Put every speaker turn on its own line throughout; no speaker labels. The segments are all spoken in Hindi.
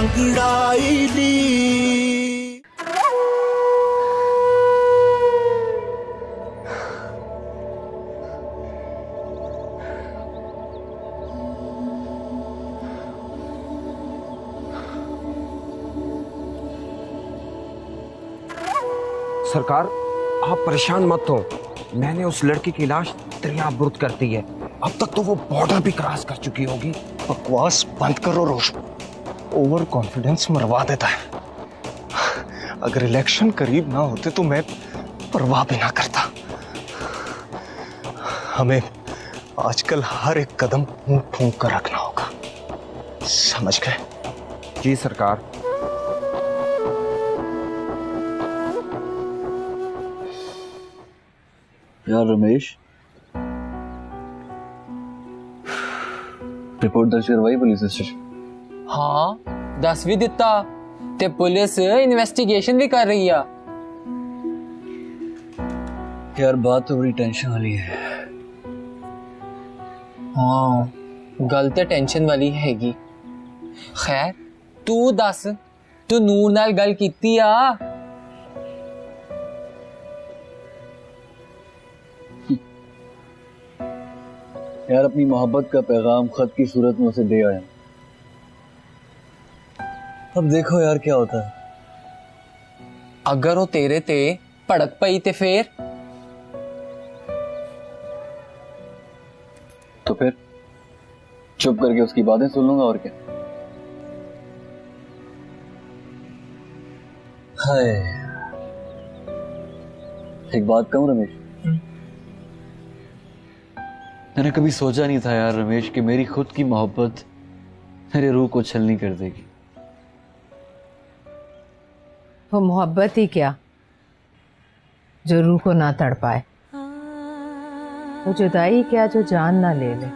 अंगड़ाईली।
सरकार, आप परेशान मत हो, मैंने उस लड़की की लाश दरियाबुर्द कर दी है। अब तक तो वो बॉर्डर भी क्रॉस कर चुकी होगी।
बकवास बंद करो रोशन, ओवर कॉन्फिडेंस मरवा देता है। अगर इलेक्शन करीब ना होते तो मैं परवाह भी ना करता। हमें आजकल हर एक कदम मुंह फूंक कर रखना होगा, समझ गए?
जी सरकार।
यार रमेश, रिपोर्ट दर्ज करवाई पुलिस स्टेशन?
हाँ, 10 भी दिता ते पुलिस इन्वेस्टिगेशन भी कर रही है।
यार बात तो बड़ी टेंशन वाली है।
हाँ, गल तो टेंशन वाली हैगी। खैर तू दस, तू नूर नाल गल कीती आ?
यार अपनी मोहब्बत का पैगाम खत की सूरत में उसे दे आया। अब देखो यार क्या होता है।
अगर वो तेरे ते भड़क पई ते फिर
चुप करके उसकी बातें सुन लूंगा और क्या। हाय, एक बात कहूं रमेश, मैंने कभी सोचा नहीं था यार रमेश कि मेरी खुद की मोहब्बत मेरे रूह को छलनी कर देगी।
वो मोहब्बत ही क्या जो रूह को ना तड़ पाए, वो जुदाई क्या जो जान ना ले ले,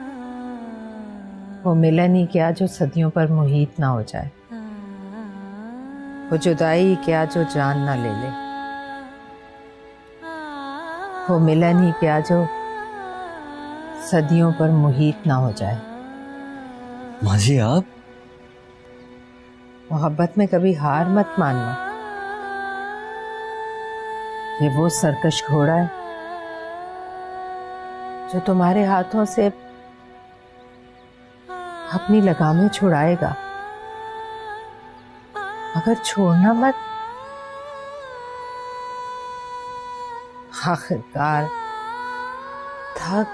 वो मिलन ही क्या जो सदियों पर मुहीत ना हो जाए, वो जुदाई क्या जो जान ना ले ले, वो मिलन ही क्या जो सदियों पर मुहीत ना हो जाए।
माँ जी आप
मोहब्बत में कभी हार मत मानना। ये वो सरकश घोड़ा है जो तुम्हारे हाथों से अपनी लगामें छुड़ाएगा, मगर छोड़ना मत। आखिरकार थक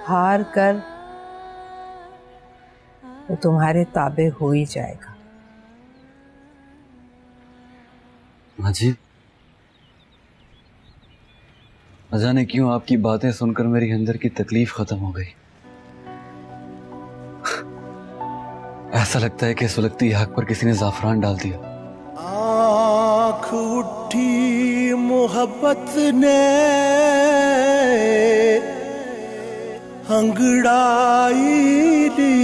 हार कर वो तुम्हारे ताबे हो ही जाएगा।
माँ जी, न जाने क्यों आपकी बातें सुनकर मेरी अंदर की तकलीफ खत्म हो गई। ऐसा लगता है कि सुलगती आग पर किसी ने जाफरान डाल दिया।
आँख उठी मोहब्बत ने अंगड़ाई ली,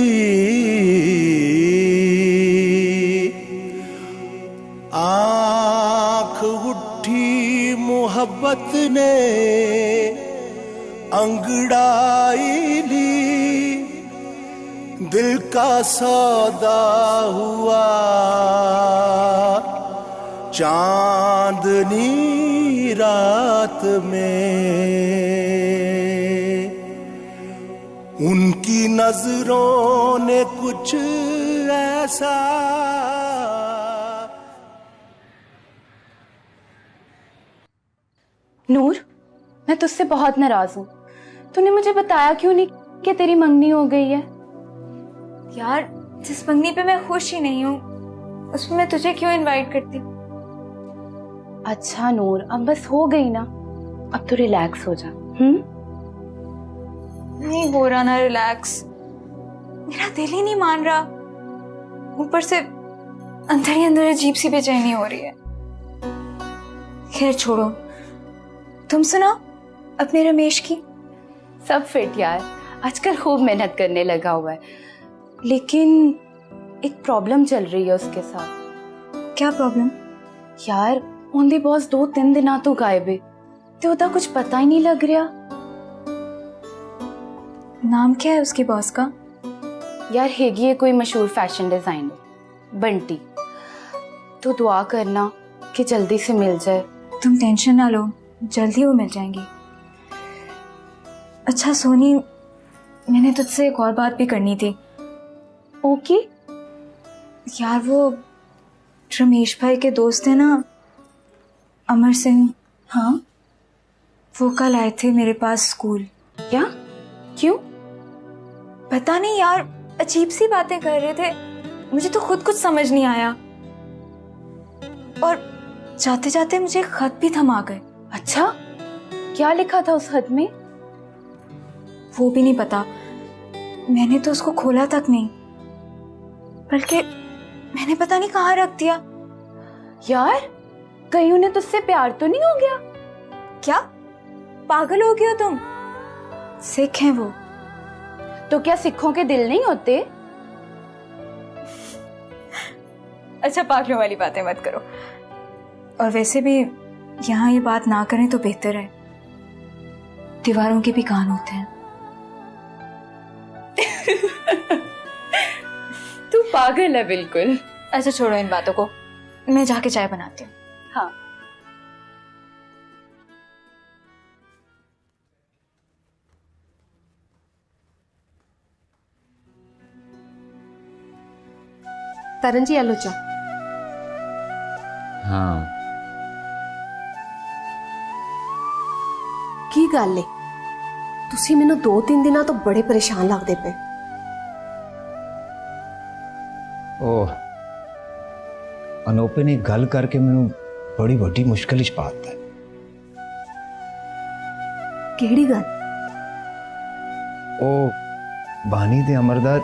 आँख उठी मोहब्बत ने अंगड़ाई ली, दिल का सौदा हुआ चांदनी रात में, उनकी नजरों ने कुछ ऐसा।
नूर, मैं तुझसे बहुत नाराज हूँ। तूने मुझे बताया क्यों नहीं कि तेरी मंगनी हो गई है?
यार जिस मंगनी पे मैं खुश ही नहीं हूँ उसमें मैं तुझे क्यों इनवाइट करती?
अच्छा नूर, अब बस हो गई ना, अब तो रिलैक्स हो जा।
नहीं हो रहा ना रिलैक्स, मेरा दिल ही नहीं मान रहा। ऊपर से अंदर ही अंदर अजीब सी बेचैनी हो रही है। खैर छोड़ो, तुम सुनाओ अपने रमेश की।
सब फिट यार, आजकल खूब मेहनत करने लगा हुआ है, लेकिन एक प्रॉब्लम चल रही है उसके साथ।
क्या प्रॉब्लम?
यार उनके बॉस 2-3 दिना तो गायब है, तो उदा कुछ पता ही नहीं लग रहा।
नाम क्या है उसके बॉस का?
यार हैगी है कोई मशहूर फैशन डिजाइनर, बंटी। तो दुआ करना कि जल्दी से मिल जाए।
तुम टेंशन ना लो, जल्दी वो मिल जाएंगी। अच्छा सोनी, मैंने तुझसे एक और बात भी करनी थी।
ओके।
यार वो रमेश भाई के दोस्त है ना, अमर सिंह। हाँ, वो कल आए थे मेरे पास स्कूल।
क्या? क्यों?
पता नहीं यार, अजीब सी बातें कर रहे थे, मुझे तो खुद कुछ समझ नहीं आया। और जाते जाते मुझे खत भी थमा गए।
अच्छा, क्या लिखा था उस खत में?
वो भी नहीं पता, मैंने तो उसको खोला तक नहीं, बल्कि मैंने पता नहीं कहाँ रख दिया।
यार, कहीं उन्हें तुझसे प्यार तो नहीं हो गया?
क्या पागल हो गए हो तुम? सिख हैं वो।
तो क्या सिखों के दिल नहीं होते?
अच्छा, पागलों वाली बातें मत करो। और वैसे भी यहाँ ये बात ना करें तो बेहतर है, दीवारों के भी कान होते हैं।
तू पागल है बिल्कुल।
अच्छा छोड़ो इन बातों को, मैं जाके चाय बनाती हूँ।
हाँ।
तरन जी आलो चा।
हाँ,
की गल है? तुसी मैनू 2-3 दिनों तो बड़े परेशान लगते पे।
ओह, अनोपे ने गल करके मैनू बड़ी वड्डी मुश्किल च पाता है।
केड़ी गल?
ओ बानी ते अमर दा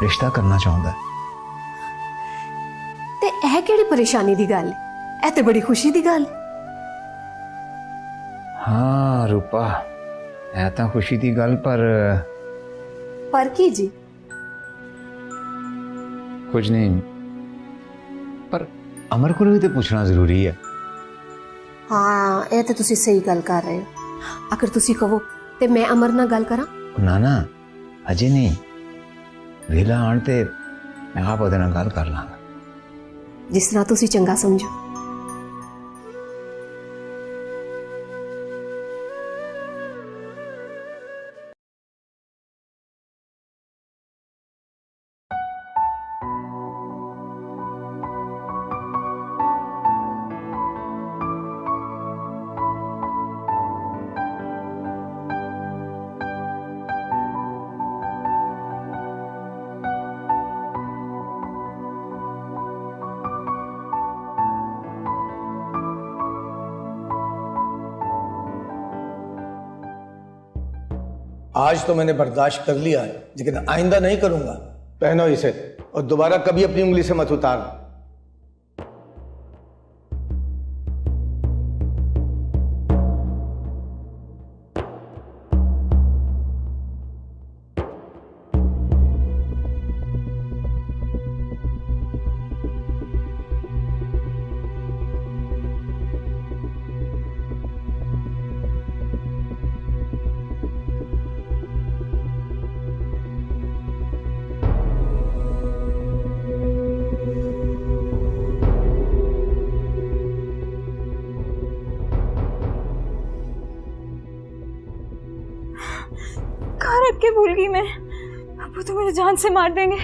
रिश्ता करना चाहता है।
ते ऐ केड़ी परेशानी दी गल है? ऐ ते बड़ी खुशी दी गल है।
हाँ रूपा, है तो खुशी दी गल,
पर की जी?
कुछ नहीं, पर अमर को भी तो पूछना जरूरी है।
हाँ, ये तो तुसी सही गल कर रहे हो। अगर तुसी कहो ते मैं अमर नाल गल करा।
ना ना, अजे नहीं, वेला आन ते मैं आप ओदे नाल गल कर लांगा।
जिस तरह तुसी चंगा समझो।
आज तो मैंने बर्दाश्त कर लिया है, लेकिन आइंदा नहीं करूंगा। पहनो इसे और दोबारा कभी अपनी उंगली से मत उतारना।
कहाँ रख के भूल गई मैं, अब तो मुझे जान से मार देंगे।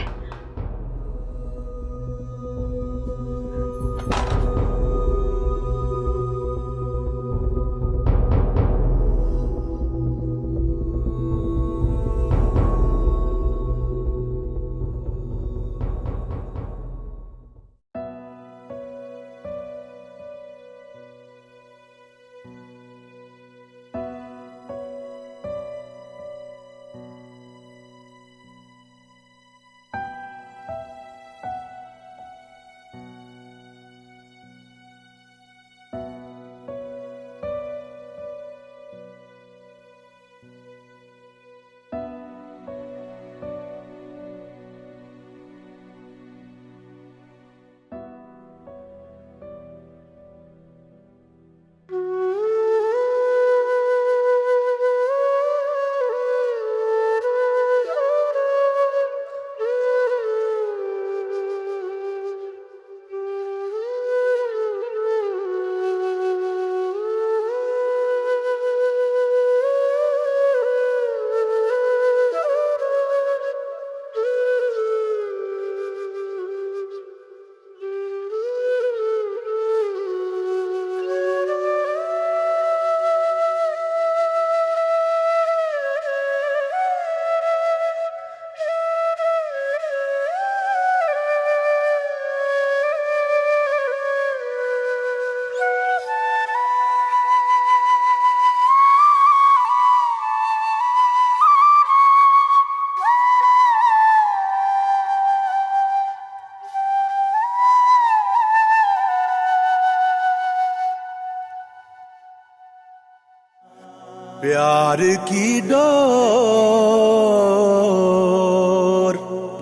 प्यार की डोर,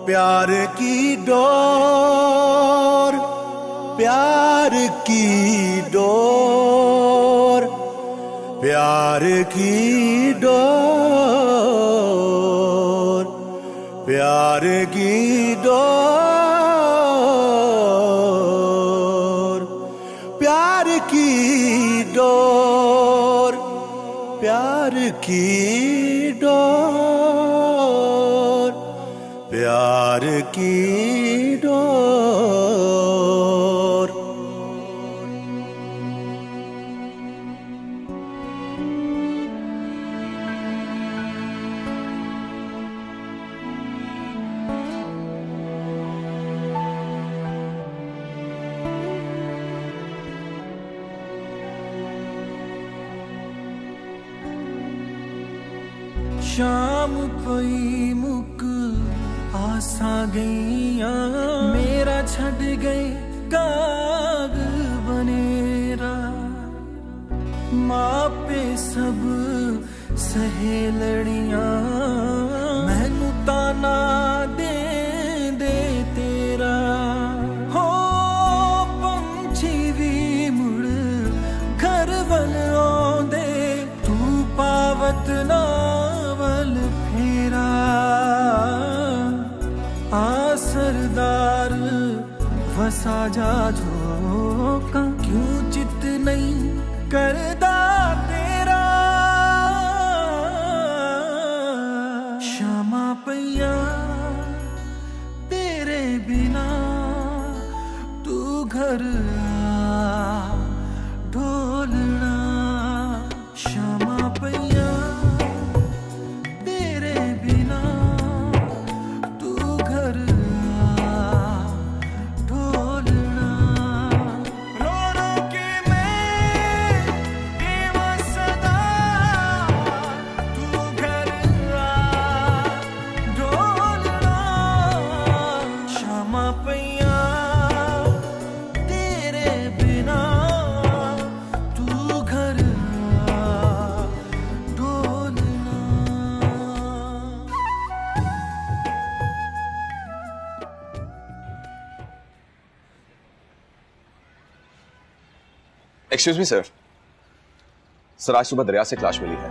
प्यार की डोर, प्यार की डोर, प्यार की डोर, प्यार की डोर, प्यार की डोर, प्यार की डोर, प्यार की डोर।
शाम कोई मुक आसा गईया, मेरा छड़ गए काग बनेरा। मापे सब सहेलड़ियां, मैनू ताना दे दे तेरा। हो पंछी भी मुड़ घर वल आंदे, तू पावत ना सरदार वसा जा झोंका, क्यों चित नहीं करदा तेरा। शामा पैया तेरे बिना, तू घर आ ढोलना। शामा पैया तेरे बिना, तू घर
एक्सक्यूज मी सर, आज सुबह दरिया से क्लाश मिली है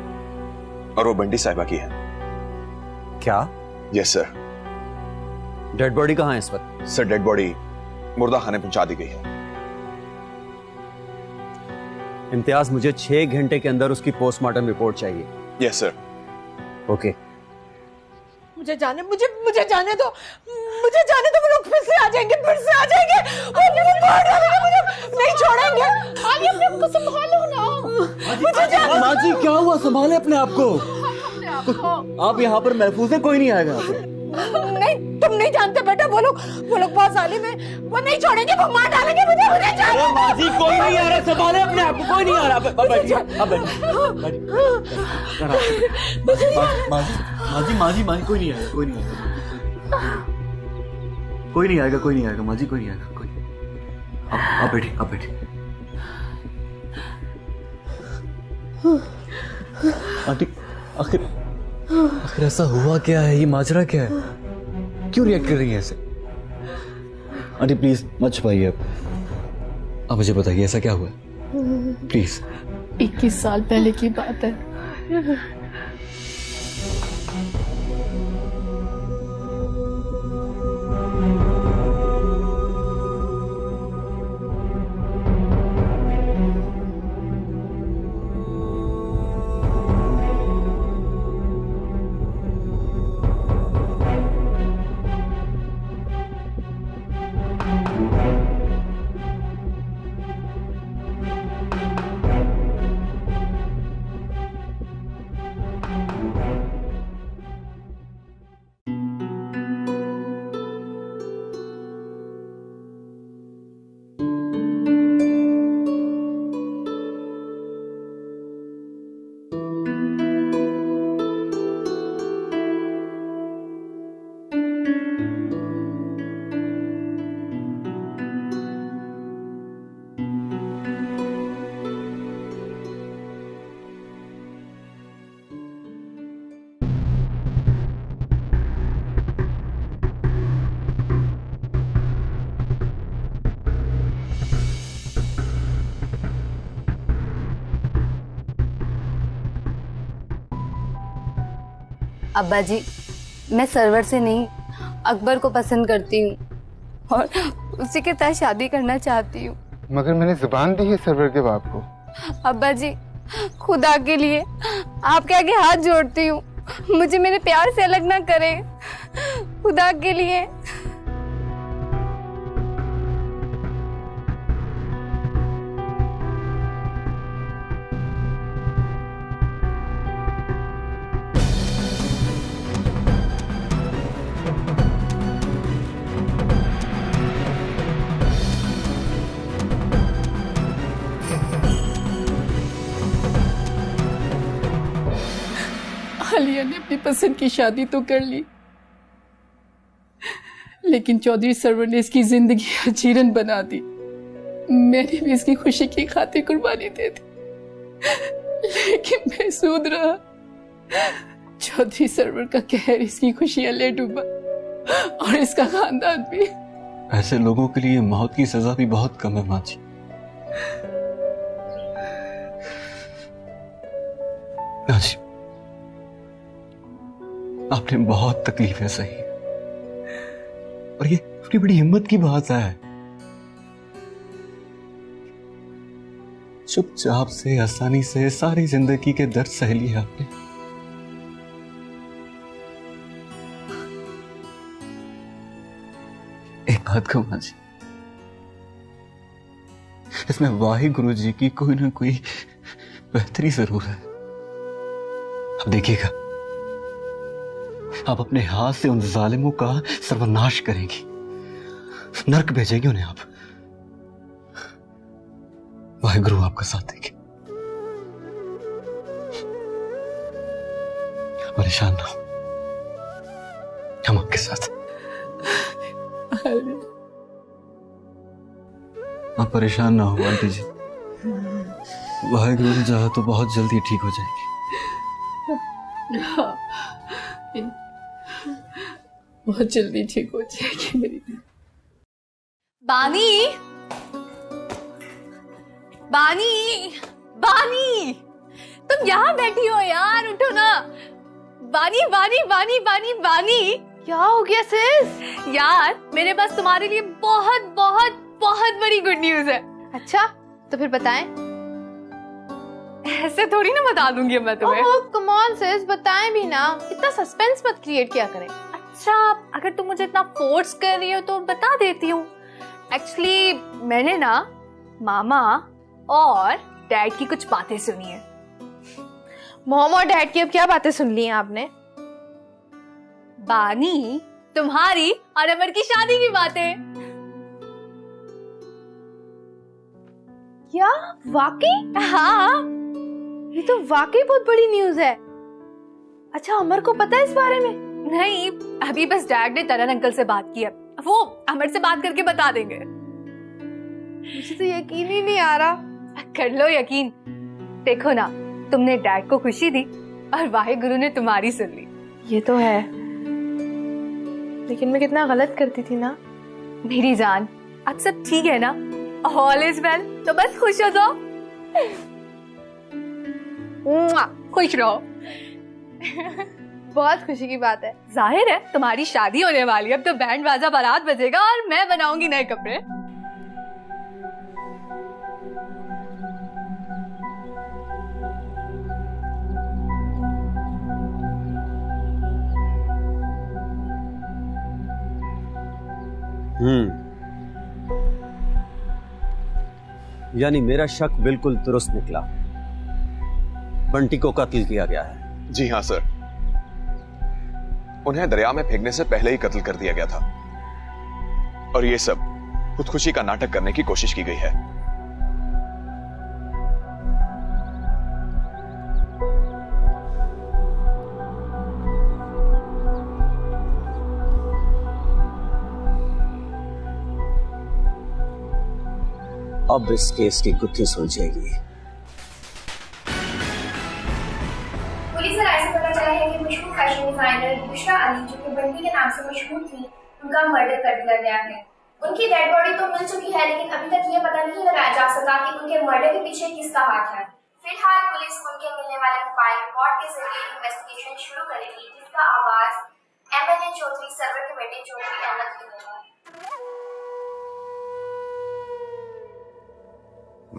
और वो बंटी साहिबा की है।
क्या?
Yes sir.
डेड बॉडी कहाँ है इस वक्त?
सर डेड बॉडी मुर्दा खाने पहुंचा दी गई है।
इम्तियाज, मुझे 6 घंटे के अंदर उसकी पोस्टमार्टम रिपोर्ट चाहिए।
Yes sir.
ओके।
मुझे जाने दो, मुझे जाने दो। वो लोग फिर से आ जाएंगे, वो मुझे मार डालेंगे, मुझे नहीं छोड़ेंगे। आलिया, अपने आप को संभालो ना। मुझे जाने दो।
माँ जी क्या हुआ? संभाले अपने आप को। आप यहाँ पर महफूज है, कोई नहीं आएगा यहाँ पे।
नहीं, तुम नहीं जानते बेटा, वो लोग बहुत जालिम है, वो नहीं छोड़ेंगे, वो मार डालेंगे मुझे जाने दो।
माँ जी कोई नहीं आ रहा, संभाले अपने आप को, कोई नहीं आ रहा। माँ जी कोई नहीं आएगा, कोई नहीं आएगा माँ जी, कोई नहीं आएगा। आप बैठिए। आंटी, आखिर ऐसा हुआ क्या है? ये माजरा क्या है? क्यों रिएक्ट कर रही है ऐसे? आंटी प्लीज मत छुपाइए आप मुझे बताइए ऐसा क्या हुआ प्लीज।
21 साल पहले की बात है।
अब्बा जी, मैं सरवर से नहीं अकबर को पसंद करती हूँ और उसी के साथ शादी करना चाहती हूँ।
मगर मैंने जुबान दी है सरवर के बाप को।
अब्बा जी, खुदा के लिए आपके आगे हाथ जोड़ती हूँ, मुझे मेरे प्यार से अलग ना करें, खुदा के लिए।
आलिया ने अपनी पसंद की शादी तो कर ली, लेकिन चौधरी सरवर ने इसकी जिंदगी अजीरन बना दी। मैंने भी इसकी खुशी की खातिर कुर्बानी दे दी, लेकिन बेसूद रहा। चौधरी सरवर का कहर इसकी खुशियां ले डूबा और इसका खानदान भी।
ऐसे लोगों के लिए मौत की सजा भी बहुत कम है माँ जी। माँ जी, आपने बहुत तकलीफें सही और ये अपनी बड़ी हिम्मत की बात है। चुपचाप से आसानी से सारी जिंदगी के दर्द सह लिए आपने। एक बात कहूं माँ जी, इसमें वाहि गुरु जी की कोई ना कोई बेहतरी जरूर है। अब देखिएगा, आप अपने हाथ से उन जालिमों का सर्वनाश करेंगी, नरक भेजेंगे उन्हें आप। वाहिगुरु आपका साथ देंगे। परेशान ना हो, हम आपके साथ। आप परेशान ना हो आंटी जी, वाहिगुरु ने चाहा तो बहुत जल्दी ठीक हो जाएंगे।
बहुत जल्दी ठीक हो जाएगी मेरी।
बानी, बानी, बानी, तुम यहाँ बैठी हो यार, उठो ना। बानी, बानी, बानी, बानी, बानी, क्या हो गया सिस? यार मेरे पास तुम्हारे लिए बहुत बहुत बहुत बड़ी गुड न्यूज है। अच्छा, तो फिर बताएं। ऐसे थोड़ी ना बता दूंगी मैं तुम्हें। ओह कम ऑन सिस, बताएं भी ना, इतना सस्पेंस मत क्रिएट किया करें। अच्छा, अगर तुम मुझे इतना फोर्स कर रही हो तो बता देती हूँ। एक्चुअली मैंने ना मामा और डैड की कुछ बातें सुनी है। मॉम और डैड की अब क्या बातें सुन ली हैं आपने? बानी, तुम्हारी और अमर की शादी की बातें। क्या वाकई? हाँ, ये तो वाकई बहुत बड़ी न्यूज है। अच्छा, अमर को पता है इस बारे में? नहीं, अभी बस डैड ने तरन अंकल से बात की है, वो अमर से बात करके बता देंगे। मुझे तो यकीन ही नहीं आ रहा। कर लो यकीन, देखो ना, तुमने डैड को खुशी दी और वाहिगुरु ने तुम्हारी सुन ली। ये तो है, लेकिन मैं कितना गलत करती थी ना। मेरी जान, अब सब ठीक है ना? ऑल इज वेल, तो बस खुश हो जाओ। खुश रहो। बहुत खुशी की बात है। जाहिर है तुम्हारी शादी होने वाली है, अब तो बैंड बाजा बारात बजेगा और मैं बनाऊंगी नए कपड़े।
यानी मेरा शक बिल्कुल दुरुस्त निकला, बंटी को कत्ल किया गया है।
जी हाँ सर, उन्हें दरिया में फेंकने से पहले ही कत्ल कर दिया गया था और ये सब खुदकुशी का नाटक करने की कोशिश की गई है।
अब इस केस की गुत्थी सुलझेगी।
पुलिस से राय से पता चला है कि मशहूर फैशन डिजाइनर बुशरा अली, जो कि बंटी के नाम से मशहूर थी, उनका मर्डर कर दिया गया है। उनकी डेड बॉडी तो मिल चुकी है, लेकिन अभी तक ये पता नहीं लगाया जा सका कि उनके मर्डर के पीछे किसका हाथ है। फिलहाल पुलिस उनके मिलने वाले मोबाइल रिकॉर्ड के जरिए इन्वेस्टिगेशन शुरू करेगी, जिसका आगाज MNA चौधरी सरवर के बेटे चौधरी अहमद की होगा।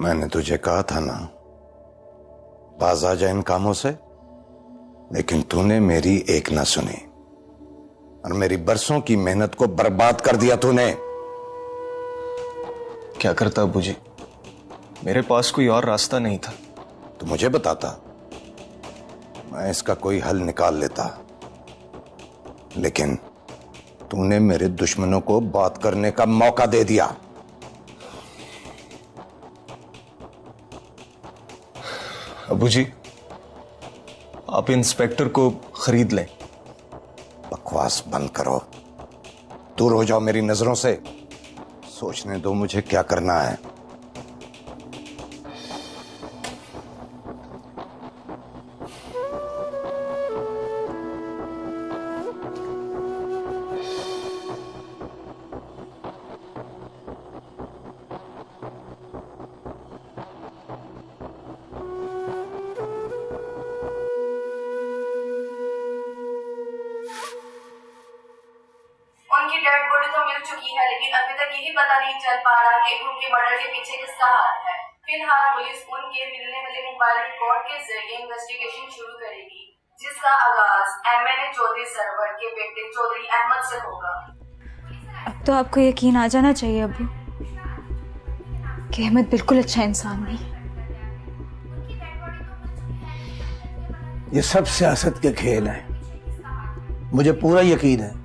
मैंने तुझे कहा था ना, बाज आ जा इन कामों से, लेकिन तूने मेरी एक ना सुनी और मेरी बरसों की मेहनत को बर्बाद कर दिया तूने।
क्या करता अबूजी, मेरे पास कोई और रास्ता नहीं था।
तो मुझे बताता, मैं इसका कोई हल निकाल लेता, लेकिन तूने मेरे दुश्मनों को बात करने का मौका दे दिया।
अबूजी, आप इंस्पेक्टर को खरीद लें।
बकवास बंद करो, दूर हो जाओ मेरी नजरों से। सोचने दो मुझे क्या करना है।
उनकी डेड बॉडी तो मिल चुकी है, लेकिन अभी तक यही पता नहीं चल पा रहा कि उनके मर्डर के पीछे किसका हाथ है। फिलहाल पुलिस उनके मिलने वाले मोबाइल रिकॉर्ड के जरिए इन्वेस्टिगेशन शुरू करेगी, जिसका आगाज MNA चौधरी सरवर के बेटे चौधरी अहमद से होगा।
अब तो आपको यकीन आ जाना चाहिए अब्बू कि अहमद बिल्कुल अच्छा इंसान नहीं है।
ये सब सियासत के खेल हैं। मुझे पूरा यकीन है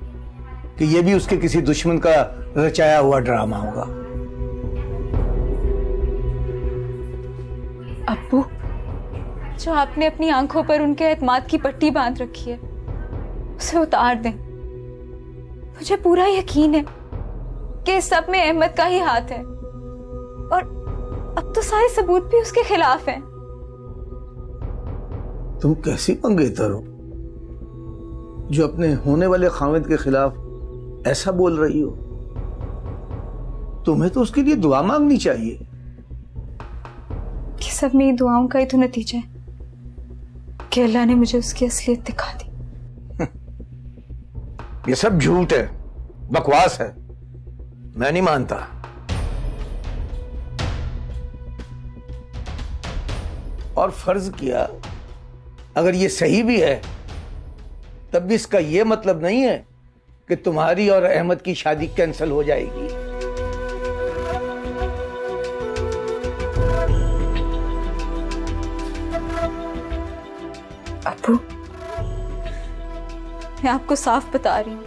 कि ये भी उसके किसी दुश्मन का रचाया हुआ ड्रामा होगा।
अब्बू, जो आपने अपनी आंखों पर उनके एतमाद की पट्टी बांध रखी है, उसे उतार दें। मुझे पूरा यकीन है कि इस सब में अहमद का ही हाथ है, और अब तो सारे सबूत भी उसके खिलाफ हैं।
तुम कैसी मंगेतर हो जो अपने होने वाले खामिद के खिलाफ ऐसा बोल रही हो? तुम्हें तो उसके लिए दुआ मांगनी चाहिए।
कि सब मेरी दुआओं का ही तो नतीजा है कि अल्लाह ने मुझे उसकी असलियत दिखा दी।
ये सब झूठ है, बकवास है, मैं नहीं मानता। और फर्ज किया अगर ये सही भी है, तब भी इसका ये मतलब नहीं है कि तुम्हारी और अहमद की शादी कैंसिल हो जाएगी।
अब्बू, मैं आपको साफ बता रही हूँ,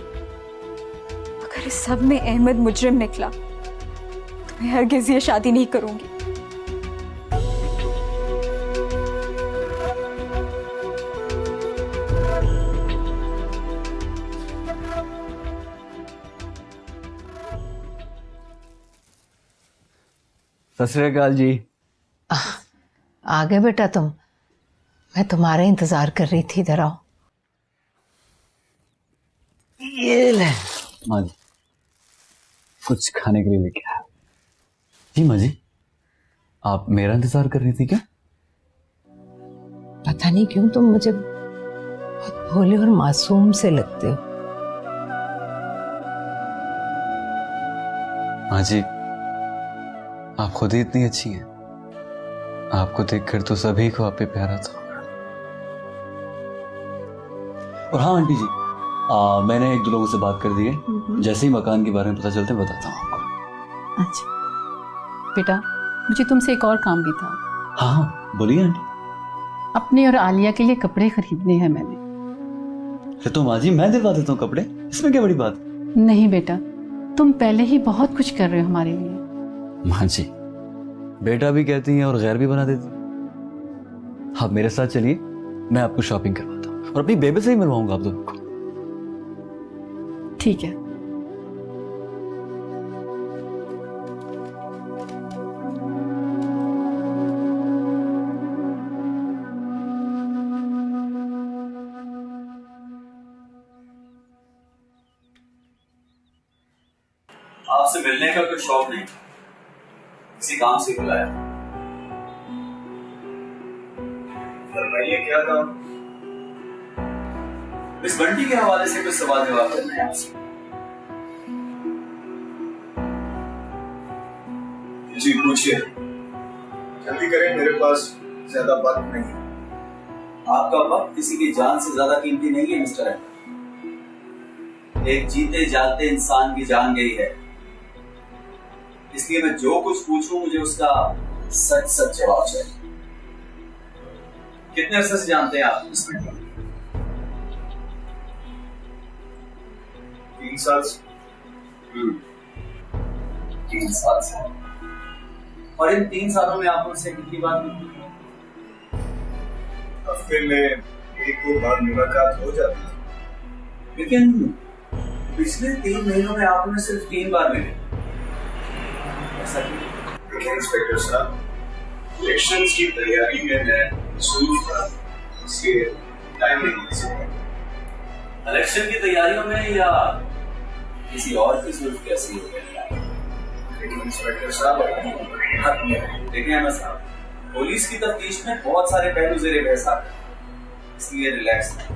अगर इस सब में अहमद मुजरिम निकला तो मैं हरगिज़ ये शादी नहीं करूंगी।
सत श्री अकाल जी।
आ गए बेटा तुम? मैं तुम्हारा इंतजार कर रही थी। इधर आओ।
ये ले माँ जी, कुछ खाने के लिए लेके आया। जी माँ जी, आप मेरा इंतजार कर रही थी क्या?
पता नहीं क्यों तुम मुझे बहुत भोले और मासूम से लगते हो।
माँ जी, आप खुद ही इतनी अच्छी हैं। आपको देखकर तो सभी को आप पे प्यारा था। और हाँ आंटी जी, मैंने एक दो लोगों से बात कर दी है। जैसे ही मकान के बारे में पता चलते बताता हूँ आपको।
अच्छा बेटा, मुझे तुमसे एक और काम भी था।
हाँ बोलिए आंटी।
अपने और आलिया के लिए कपड़े खरीदने हैं मैंने।
अरे तो माँ जी मैं दिलवा देता हूँ कपड़े, इसमें क्या बड़ी बात।
नहीं बेटा, तुम पहले ही बहुत कुछ कर रहे हो हमारे लिए।
माँ जी, बेटा भी कहती हैं और गैर भी बना देती। आप मेरे साथ चलिए, मैं आपको शॉपिंग करवाता हूँ और अपनी बेबे से ही मिलवाऊंगा आप दोनों को।
ठीक है।
आपसे मिलने का कोई शौक नहीं, किसी काम से बुलाया।
बताइए क्या काम?
मिस बंटी के हवाले से कुछ सवाल जवाब करना है आपसे।
जी पूछिए, जल्दी करें, मेरे पास ज्यादा वक्त नहीं है।
आपका वक्त किसी की जान से ज्यादा कीमती नहीं है मिस्टर अहमद। एक जीते जागते इंसान की जान गई है, इसलिए मैं जो कुछ पूछूं मुझे उसका सच सच जवाब चाहिए। कितने अरसे से जानते हैं आप इस बंटी को?
3 साल से।
3 साल से। और इन 3 सालों में आप उनसे कितनी बार मिली?
हफ्ते में 1-2 बार मुलाकात हो जाती थी।
लेकिन पिछले 3 महीनों में आप उन्हें सिर्फ 3 बार मिले, ऐसा क्यों?
देखिए इंस्पेक्टर साहब, इलेक्शंस की तैयारी में मैं मसरूफ था, इसलिए टाइम नहीं मिल सका।
इलेक्शन की तैयारियों में या किसी और की जरूरत कैसी हो गई?
लेकिन इंस्पेक्टर साहब हक में।
देखिए अहमद साहब, पुलिस की तफ्तीश में बहुत सारे पहलू ज़ेरे बहस आते हैं, इसलिए रिलैक्स नहीं।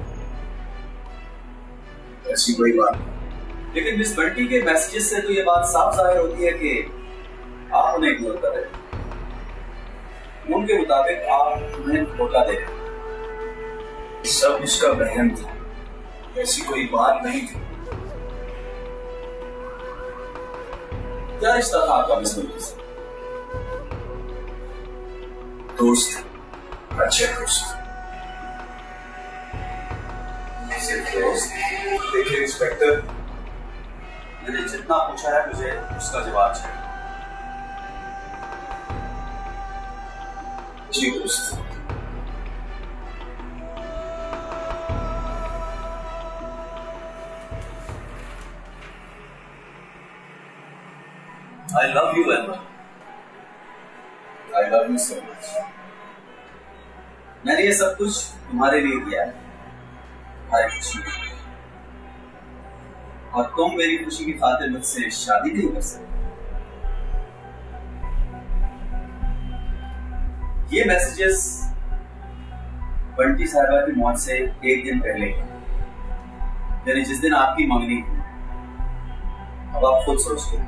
ऐसी कोई बात नहीं।
लेकिन मिस बंटी के मैसेजेस से तो ये बात साफ जाहिर होती है कि आप उन्हें इग्नोर कर रहे हैं। उनके मुताबिक आप उन्हें धोखा दे रहे हैं।
सब उसका वहम था, ऐसी कोई बात नहीं थी।
क्या रिश्ता था आपका मिस बंटी से?
दोस्त, अच्छे दोस्त। सिर्फ दोस्त। देखिए इंस्पेक्टर,
मैंने जितना पूछा है मुझे उसका जवाब चाहिए।
जी दोस्त।
I love you, Emma. I love you so much. मैंने ये सब कुछ तुम्हारे लिए किया है, तुम्हारी खुशी के लिए। और तुम मेरी खुशी की खातिर मुझसे शादी नहीं कर सकते। ये मैसेजेस बंटी साहिबा की मौत से 1 दिन पहले, यानी जिस दिन आपकी मंगनी थी। अब आप खुद सोचिए,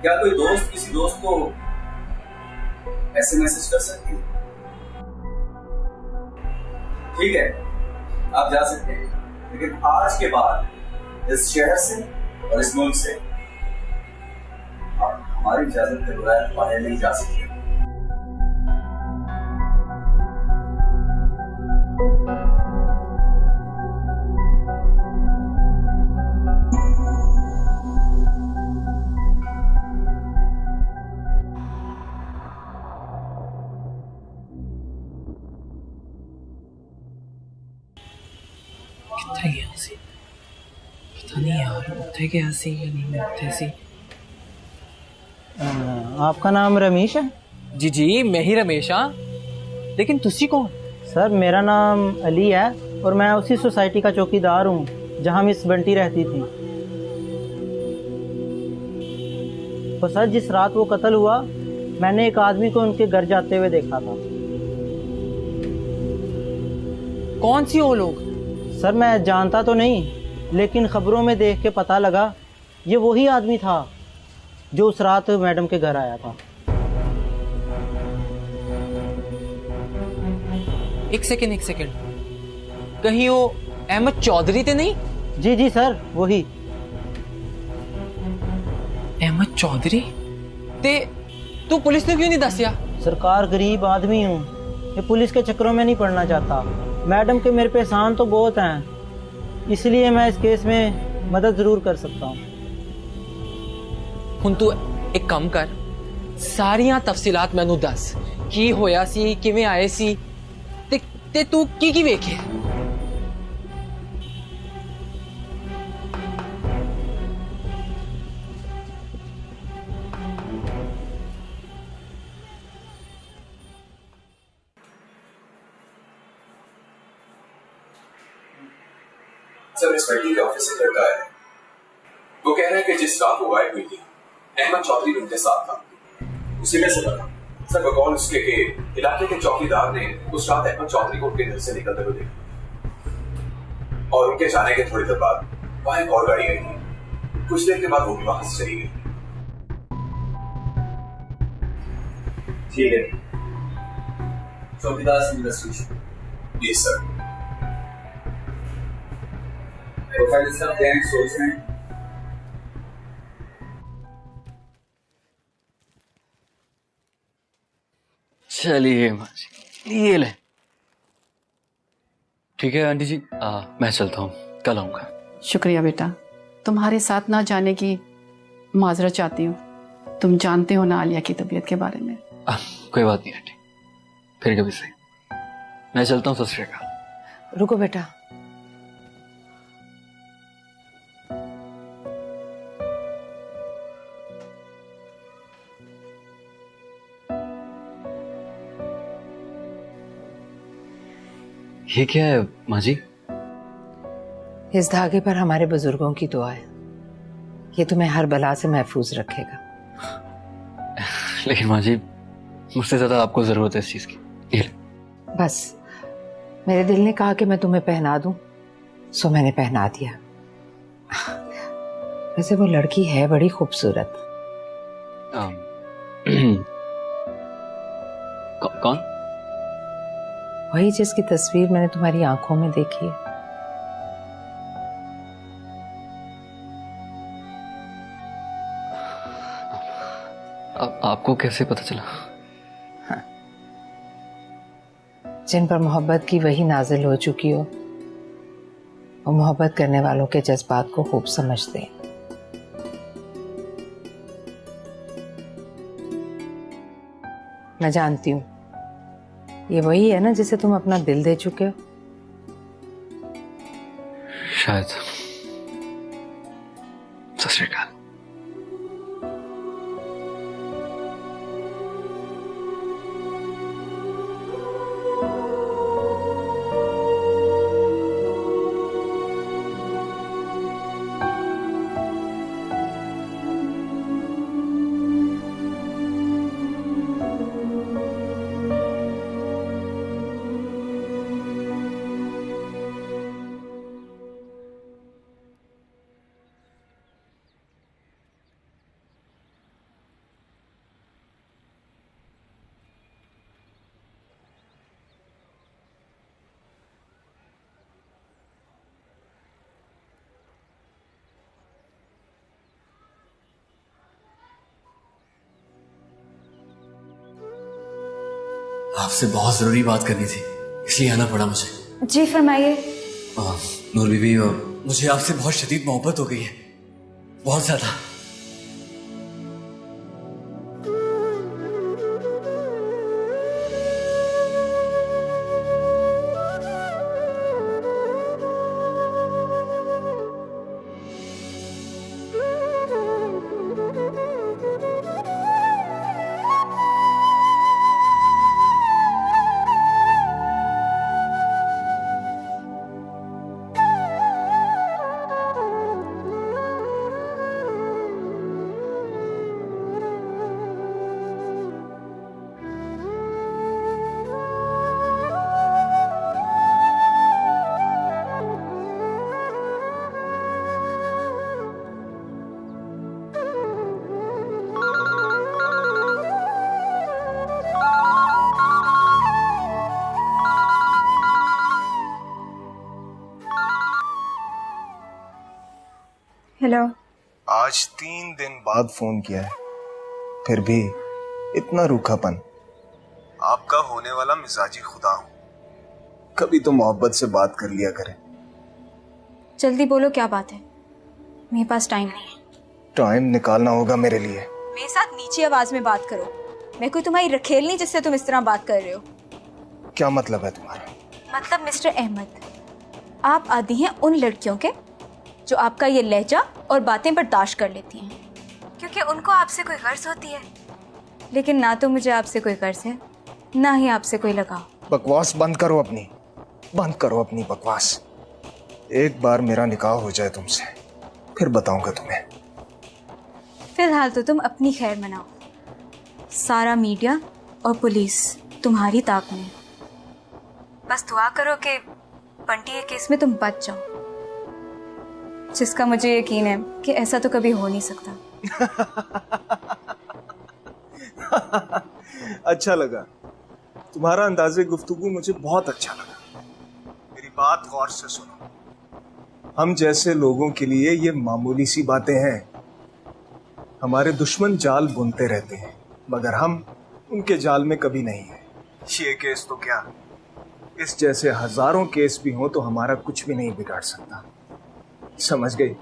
क्या कोई दोस्त किसी दोस्त को ऐसे मैसेज कर सकती है? ठीक है, आप जा सकते हैं, लेकिन आज के बाद इस शहर से और इस मुल्क से आप हमारी इजाजत के बगैर बाहर नहीं जा सकते।
पता नहीं यार, उठे क्या सी या नहीं उठे सी।
आपका नाम रमेश है?
जी जी, मैं ही रमेश। हाँ, लेकिन तुसी कौन?
सर मेरा नाम अली है और मैं उसी सोसाइटी का चौकीदार हूँ जहाँ मिस बंटी रहती थी। तो सर जिस रात वो कत्ल हुआ, मैंने एक आदमी को उनके घर जाते हुए देखा था।
कौन सी वो लोग?
सर मैं जानता तो नहीं, लेकिन खबरों में देख के पता लगा ये वही आदमी था जो उस रात मैडम के घर आया था।
एक सेकंड, कहीं वो अहमद चौधरी थे नहीं?
जी जी सर, वही
अहमद चौधरी। ते तू पुलिस ने क्यों नहीं दसिया?
सरकार गरीब आदमी हूँ, ये पुलिस के चक्करों में नहीं पड़ना चाहता। मैडम के मेरे पे एहसान तो बहुत हैं, इसलिए मैं इस केस में मदद जरूर कर सकता हूँ।
हुण तू एक काम कर, सारियां तफसीलात मैनू दस की होया सी, किवें आए सी, ते तू की वेखे।
सर इंस्पेक्टर के ऑफिस से लड़का है, वो कह रहे हैं कि जिस रात वो गायब हुई थी अहमद चौधरी उनके साथ था। उसे कैसे पता?
सर बकौल इसके कि इलाके के चौकीदार ने उस रात अहमद चौधरी को उनके घर से निकलते हुए देखा और उनके जाने के थोड़ी देर बाद वहां एक और गाड़ी आई थी। कुछ देर के बाद वो भी वहां से चली गई। ठीक है, चौकीदार से इन्वेस्टिगेशन। जी सर। प्रोफाइल सब गैंग सोर्स हैं।
चलिए ये ले। ठीक है आंटी जी, मैं चलता हूँ, कल आऊंगा।
शुक्रिया बेटा, तुम्हारे साथ ना जाने की माजरत चाहती हूँ। तुम जानते हो ना आलिया की तबीयत के बारे में।
कोई बात नहीं आंटी, फिर कभी सही। मैं चलता हूँ। सत श्री अकाल।
रुको बेटा,
ये क्या है माँ जी?
इस धागे पर हमारे बुजुर्गों की दुआ है। ये तुम्हें हर बला से महफूज रखेगा।
लेकिन माँ जी, मुझसे ज्यादा आपको जरूरत है इस चीज की। ये ले।
बस मेरे दिल ने कहा कि मैं तुम्हें पहना दूं, सो मैंने पहना दिया। वैसे वो लड़की है बड़ी खूबसूरत।
कौन?
वही जिसकी तस्वीर मैंने तुम्हारी आंखों में देखी है।
आपको कैसे पता चला?
हाँ। जिन पर मोहब्बत की वही नाजिल हो चुकी हो, वो मोहब्बत करने वालों के जज्बात को खूब समझते हैं। मैं जानती हूँ ये वही है ना जिसे तुम अपना दिल दे चुके हो।
शायद। सत श्री अकाल। आपसे बहुत जरूरी बात करनी थी, इसलिए आना पड़ा मुझे।
जी फरमाइए।
नूर बीबी, मुझे आपसे बहुत शदीद मोहब्बत हो गई है, बहुत ज्यादा।
हेलो।
आज 3 दिन बाद फोन किया है, फिर भी इतना रूखापन। आपका होने वाला मिजाजी खुदा हूं, कभी तो मोहब्बत से बात कर लिया करें।
जल्दी बोलो क्या बात है, मेरे पास टाइम नहीं है।
टाइम निकालना होगा मेरे लिए।
मेरे साथ नीची आवाज में बात करो, मैं कोई तुम्हारी रखेल नहीं जिससे तुम इस तरह बात कर रहे हो।
क्या मतलब है तुम्हारा?
मतलब मिस्टर अहमद, आप आदी हैं उन लड़कियों के जो आपका ये लहजा और बातें बर्दाश्त कर लेती हैं, क्योंकि उनको आपसे कोई गर्ज होती है। लेकिन ना तो मुझे आपसे कोई गर्ज है, ना ही आपसे कोई लगाव।
बकवास बंद करो अपनी, बंद करो अपनी बकवास। एक बार मेरा निकाह हो जाए तुमसे, फिर बताऊंगा तुम्हें।
फिलहाल तो तुम अपनी खैर मनाओ। सारा मीडिया और पुलिस तुम्हारी ताक में। बस दुआ करो कि बंटी के केस में तुम बच जाओ, जिसका मुझे यकीन है कि ऐसा तो कभी हो नहीं सकता।
अच्छा लगा, तुम्हारा अंदाज़े गुफ्तगू मुझे बहुत अच्छा लगा। मेरी बात गौर से सुनो, हम जैसे लोगों के लिए ये मामूली सी बातें हैं। हमारे दुश्मन जाल बुनते रहते हैं, मगर हम उनके जाल में कभी नहीं है। ये केस तो क्या, इस जैसे हजारों केस भी हों तो हमारा कुछ भी नहीं बिगाड़ सकता। समझ गई?